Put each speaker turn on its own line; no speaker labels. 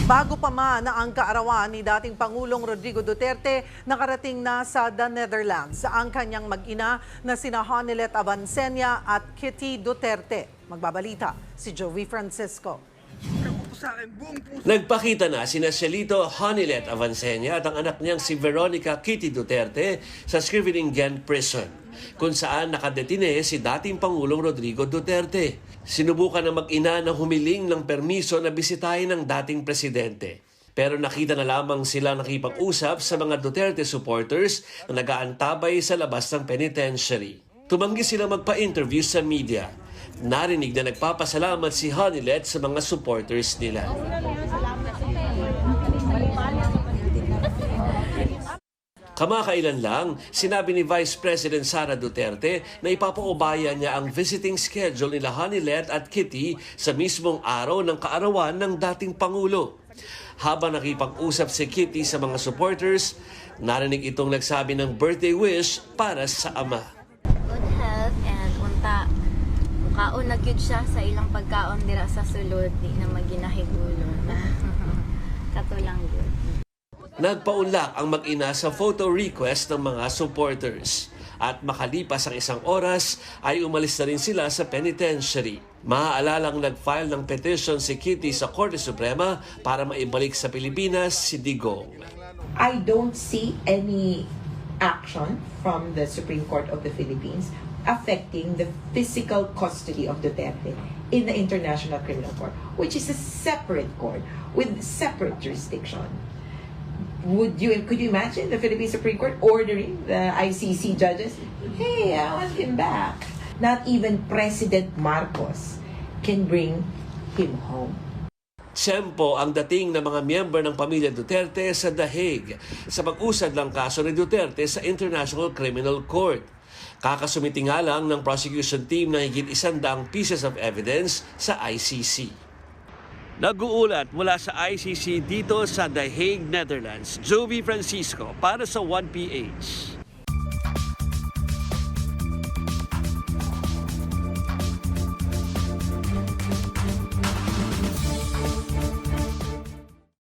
Bago pa man na ang kaarawan ni dating Pangulong Rodrigo Duterte, nakarating na sa The Netherlands ang kanyang mag-ina na sina Hanilet Avancenia at Kitty Duterte. Magbabalita si Joey Francisco.
Nagpakita na sina Celito Hanilet Avancenia at ang anak niyang si Veronica Kitty Duterte sa Scheveningen Prison, kung saan nakadetine si dating Pangulong Rodrigo Duterte. Sinubukan ng mag-ina na humiling ng permiso na bisitahin ng dating presidente. Pero nakita na lamang sila nakipag-usap sa mga Duterte supporters na nag-aantabay sa labas ng penitentiary. Tumanggi sila magpa-interview sa media. Narinig na nagpapasalamat si Hanilet sa mga supporters nila. Kamakailan lang, sinabi ni Vice President Sara Duterte na ipapaubaya niya ang visiting schedule nila Hanilet at Kitty sa mismong araw ng kaarawan ng dating Pangulo. Habang nakipag-usap si Kitty sa mga supporters, narinig itong nagsabi ng birthday wish para sa ama.
Good health and unta kaon na gyud siya sa ilang pagkaon dira sa sulod di na maginahigulo na katulang gyud.
Nagpaunlak ang mag-ina sa photo request ng mga supporters. At makalipas ang isang oras ay umalis na rin sila sa penitentiary. Maaalalang nag-file ng petition si Kitty sa Korte Suprema para maibalik sa Pilipinas si Digong.
I don't see any action from the Supreme Court of the Philippines affecting the physical custody of Duterte in the International Criminal Court, which is a separate court with separate jurisdiction. Could you imagine the Philippine Supreme Court ordering the ICC judges, hey, I want him back? Not even President Marcos can bring him home.
Tiyempo ang dating ng mga miyembro ng pamilya Duterte sa The Hague sa pag-usad ng kaso ni Duterte sa International Criminal Court. Kakasumiti nga lang ng prosecution team ng higit 100 pieces of evidence sa ICC. Nag-uulat mula sa ICC dito sa The Hague, Netherlands, Joey Francisco para sa 1PH.